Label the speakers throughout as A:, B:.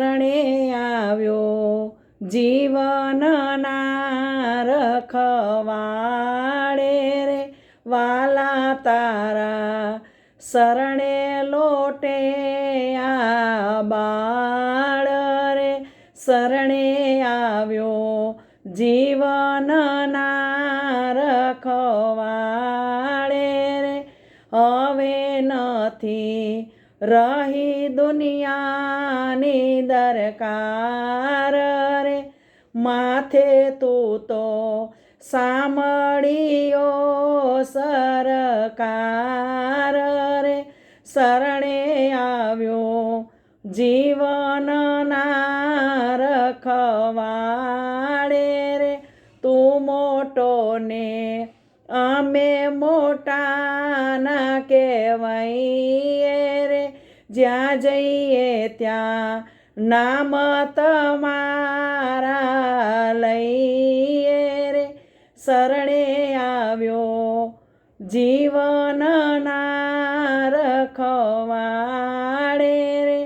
A: શરણે આવ્યો જીવનના રખવાળે રે, વાલા તારા શરણે લોટે આ બાળ રે, શરણે આવ્યો જીવનના રખવાળે રે, હવે નથી રહી દુનિયાની દરકાર રે, માથે તું તો સાંભળ્યો સરકાર રે, શરણે આવ્યો જીવનના રખવાળે રે, તું મોટો ને અમે મોટા ના કહેવાઈએ રે, જ્યાં જઈએ ત્યાં નામ તમારા લઈએ રે, શરણે આવ્યો જીવનના રખવાળે રે,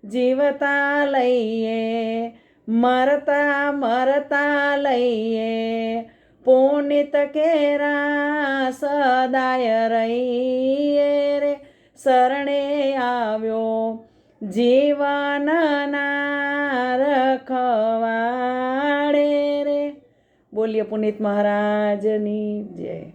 A: જીવતા લઈએ મરતા મરતા લઈએ, પુનિત કેરા સદાય રહીએ રે, શરણે આવ્યો જીવનના રખવાળે રે. બોલીએ પુનિત મહારાજની જય.